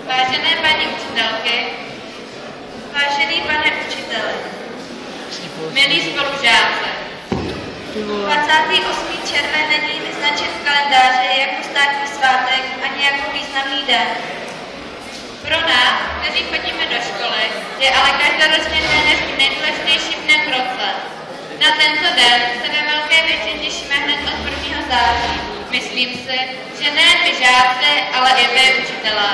Vážené paní učitelky, vážený pane učiteli, milí spolužáci, 28. červen není vyznačen v kalendáři jako státní svátek ani jako významný den. Pro nás, kteří chodíme do školy, je ale každoročně dnes nejdůležitějším dnem v roce. Na tento den se ve velké většině těšíme hned od 1. září. Myslím si, že nejen my žáci, ale i vy učitelé.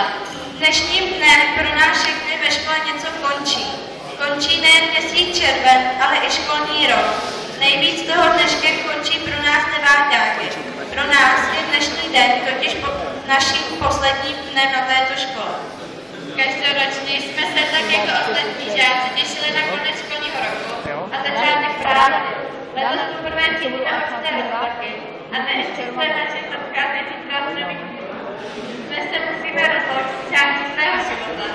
Dnešním dnem pro nás všechny ve škole něco končí. Končí nejen měsíc červen, ale i školní rok. Nejvíc toho dneškem končí pro nás deváťáky. Pro nás je dnešní den totiž naším posledním dnem na této škole. Každoročně jsme se tak jako ostatní žáci těšili na konec školního roku a začátek práce. Letos poprvé cítíme určité rozpaky a dnes se naše nadcházející tradice. Dnes se musíme rozhodnout části svého života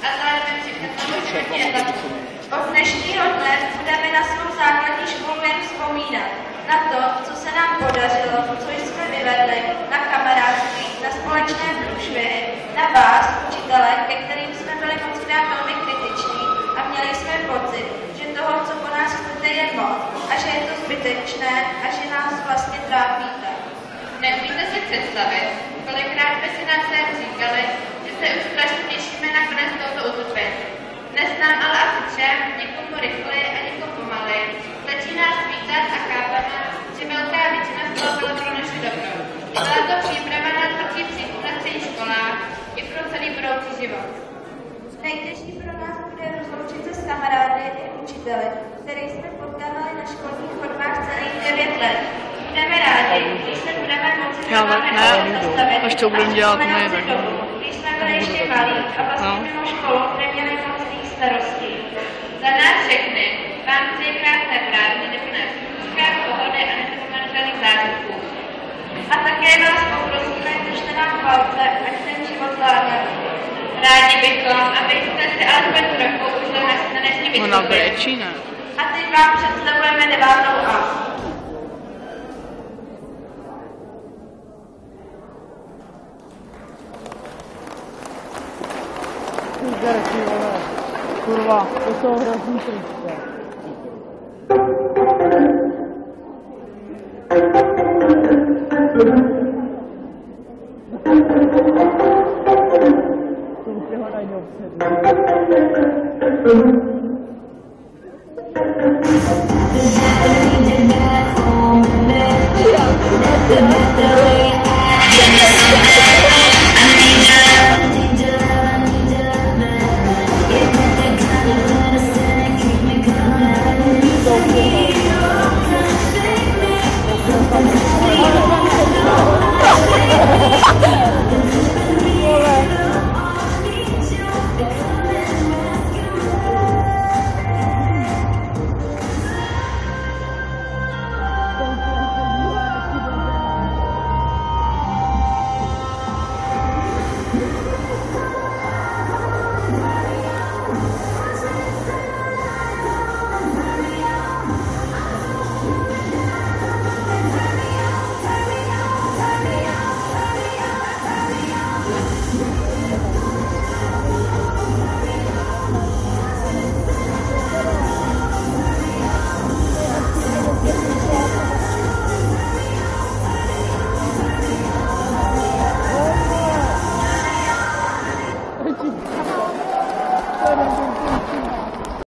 a zároveň připravit životní etapu. Od dnešního dne budeme na svou základní školu jen vzpomínat na to, co se nám podařilo, co jsme vyvedli, na kamarádství, na společné průšvihy, na vás, učitele, ke kterým jsme byli mockrát velmi kritiční a měli jsme pocit, že toho, co po nás chcete, je moc a že je to zbytečné a že nás vlastně trápíte. Neumíte si představit, kolikrát by si nás říkali, že se už strašně těšíme na konec tohoto utopení. Dnes nám ale asi všem, někomu rychleji a někomu pomaleji, začíná svítat a chápeme, že velká většina z toho byla pro naši dobro. Byla to příprava na tvrdý přístup na celých školách i pro celý budoucí život. Nejtěžší pro nás bude rozloučit se s kamarády i učiteli, který jsme potkávali na školních chodbách celých 9 let. Budeme rádi, když se budeme moci zastavit až to budeme dělat nejde. Když jsme byli ještě malí a vlastně mimo školu neměli moc svých starostí. Za nás všechny vám přeji krásné prázdniny plné sluníčka, pohody a nezapomenutelných zážitků. A také vás poprosíme, držte nám palce, ať ten život zvládneme. Rádi bychom, abyste si alespoň trochu užili na dnešní vystoupení. A teď vám představujeme 9. A. Kurva, to jsou hrozný tristě. To už se ho dají